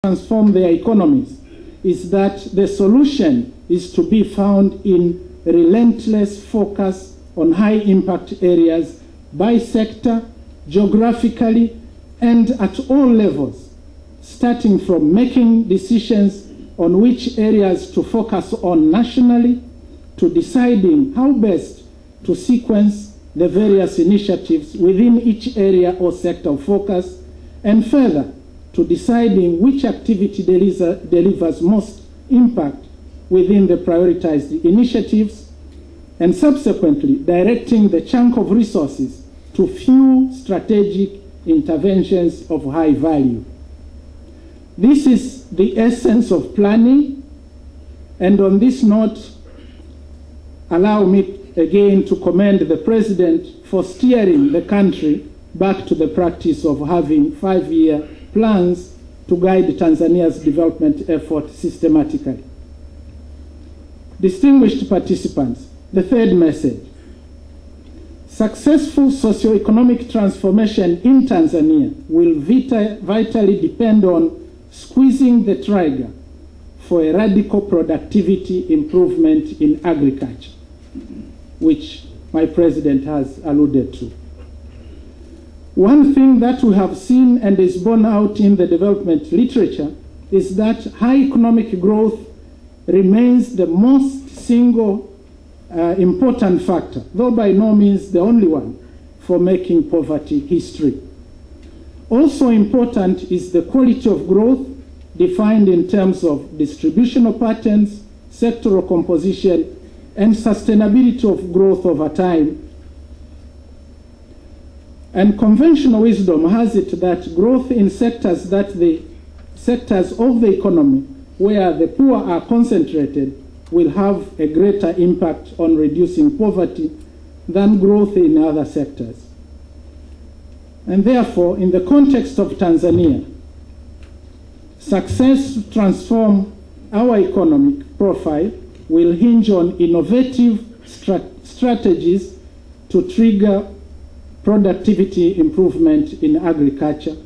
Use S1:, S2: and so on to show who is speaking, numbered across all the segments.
S1: transform their economies is that the solution is to be found in relentless focus on high-impact areas by sector, geographically, and at all levels, starting from making decisions on which areas to focus on nationally, to deciding how best to sequence the various initiatives within each area or sector of focus, and further, to deciding which activity delivers most impact within the prioritized initiatives, and subsequently directing the chunk of resources to few strategic interventions of high value. This is the essence of planning, and on this note, allow me again to commend the President for steering the country back to the practice of having 5-year plans to guide Tanzania's development effort systematically. Distinguished participants, the third message. Successful socioeconomic transformation in Tanzania will vitally depend on squeezing the trigger for a radical productivity improvement in agriculture, which my President has alluded to. One thing that we have seen and is borne out in the development literature is that high economic growth remains the most single important factor, though by no means the only one, for making poverty history. Also important is the quality of growth defined in terms of distributional patterns, sectoral composition, and sustainability of growth over time. And conventional wisdom has it that growth in sectors of the economy where the poor are concentrated will have a greater impact on reducing poverty than growth in other sectors. And therefore, in the context of Tanzania, success to transform our economic profile will hinge on innovative strategies to trigger productivity improvement in agriculture,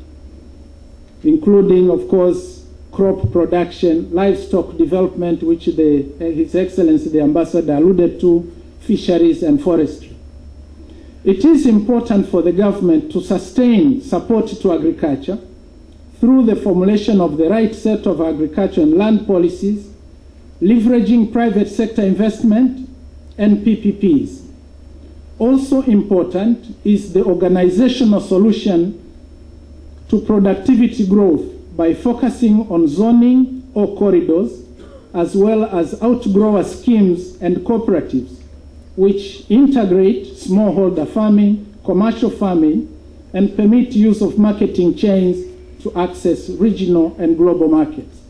S1: including, of course, crop production, livestock development, which His Excellency the Ambassador alluded to, fisheries and forestry. It is important for the government to sustain support to agriculture through the formulation of the right set of agriculture and land policies, leveraging private sector investment and PPPs. Also important is the organizational solution to productivity growth by focusing on zoning or corridors, as well as outgrower schemes and cooperatives, which integrate smallholder farming, commercial farming, and permit use of marketing chains to access regional and global markets.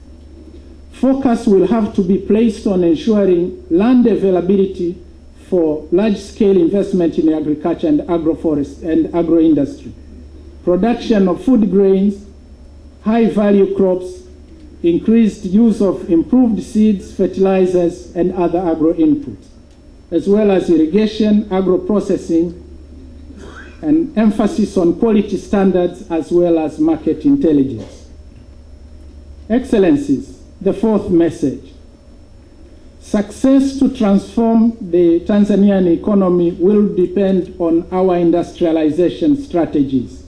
S1: Focus will have to be placed on ensuring land availability for large-scale investment in agriculture and agroforest and agro-industry, production of food grains, high-value crops, increased use of improved seeds, fertilizers, and other agro-inputs, as well as irrigation, agro-processing, and emphasis on quality standards, as well as market intelligence. Excellencies, the fourth message. Success to transform the Tanzanian economy will depend on our industrialization strategies.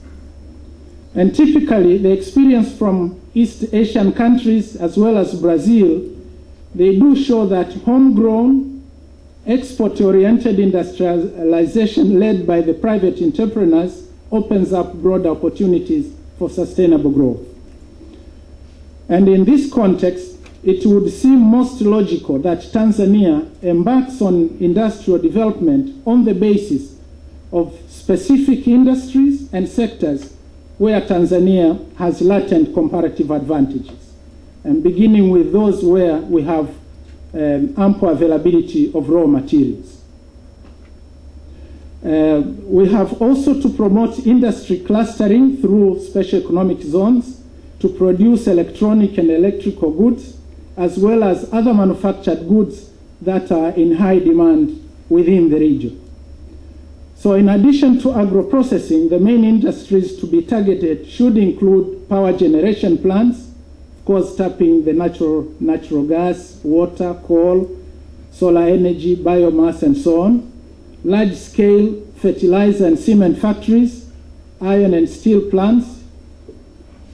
S1: And typically, the experience from East Asian countries as well as Brazil, they do show that homegrown, export-oriented industrialization led by the private entrepreneurs opens up broad opportunities for sustainable growth. And in this context, it would seem most logical that Tanzania embarks on industrial development on the basis of specific industries and sectors where Tanzania has latent comparative advantages, and beginning with those where we have ample availability of raw materials. We have also to promote industry clustering through special economic zones to produce electronic and electrical goods, as well as other manufactured goods that are in high demand within the region. So in addition to agro-processing, the main industries to be targeted should include power generation plants, of course, tapping the natural gas, water, coal, solar energy, biomass, and so on. Large-scale fertilizer and cement factories, iron and steel plants,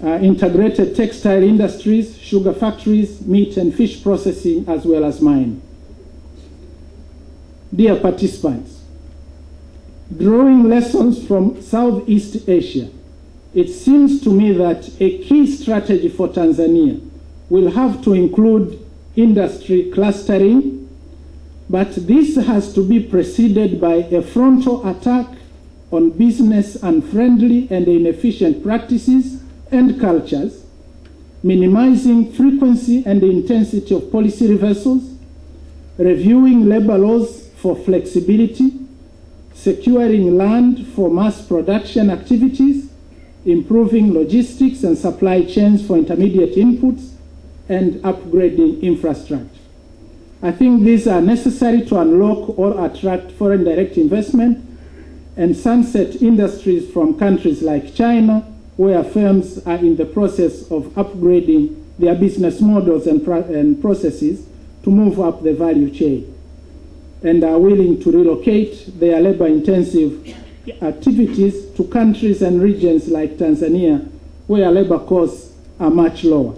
S1: integrated textile industries, sugar factories, meat and fish processing, as well as mining. Dear participants, drawing lessons from Southeast Asia, it seems to me that a key strategy for Tanzania will have to include industry clustering, but this has to be preceded by a frontal attack on business unfriendly and inefficient practices and cultures, minimizing frequency and intensity of policy reversals, reviewing labor laws for flexibility, securing land for mass production activities, improving logistics and supply chains for intermediate inputs, and upgrading infrastructure. I think these are necessary to unlock or attract foreign direct investment and sunset industries from countries like China, where firms are in the process of upgrading their business models and processes to move up the value chain, and are willing to relocate their labor-intensive activities to countries and regions like Tanzania, where labor costs are much lower.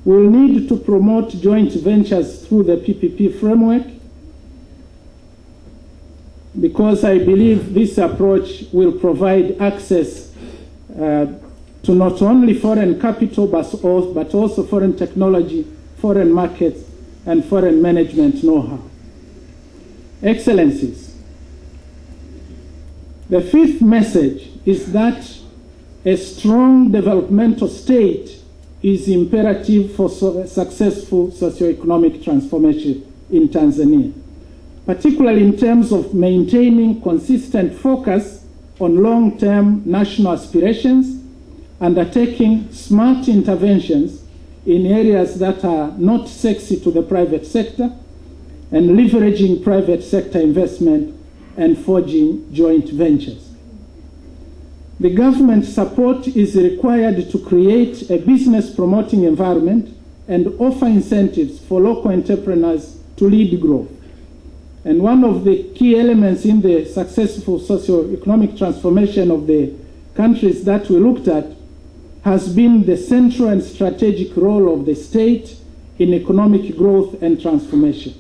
S1: We will need to promote joint ventures through the PPP framework, because I believe this approach will provide access to not only foreign capital, but also foreign technology, foreign markets, and foreign management know-how. Excellencies, the fifth message is that a strong developmental state is imperative for successful socioeconomic transformation in Tanzania, particularly in terms of maintaining consistent focus on long-term national aspirations, undertaking smart interventions in areas that are not sexy to the private sector, and leveraging private sector investment and forging joint ventures. The government support is required to create a business promoting environment and offer incentives for local entrepreneurs to lead growth. And one of the key elements in the successful socio-economic transformation of the countries that we looked at has been the central and strategic role of the state in economic growth and transformation.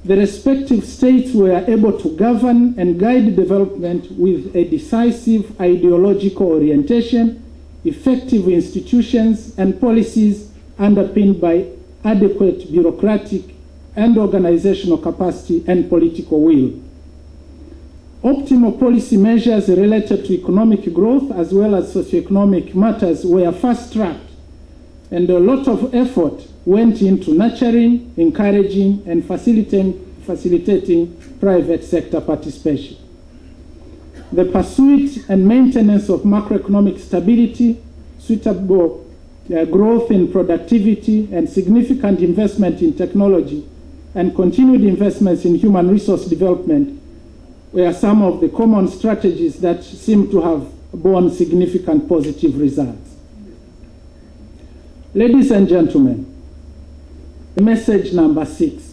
S1: The respective states were able to govern and guide development with a decisive ideological orientation, effective institutions and policies underpinned by adequate bureaucratic and organizational capacity and political will. Optimal policy measures related to economic growth as well as socioeconomic matters were fast-tracked, and a lot of effort went into nurturing, encouraging, and facilitating private sector participation. The pursuit and maintenance of macroeconomic stability, suitable growth in productivity, and significant investment in technology, and continued investments in human resource development were some of the common strategies that seem to have borne significant positive results. Ladies and gentlemen, message number 6.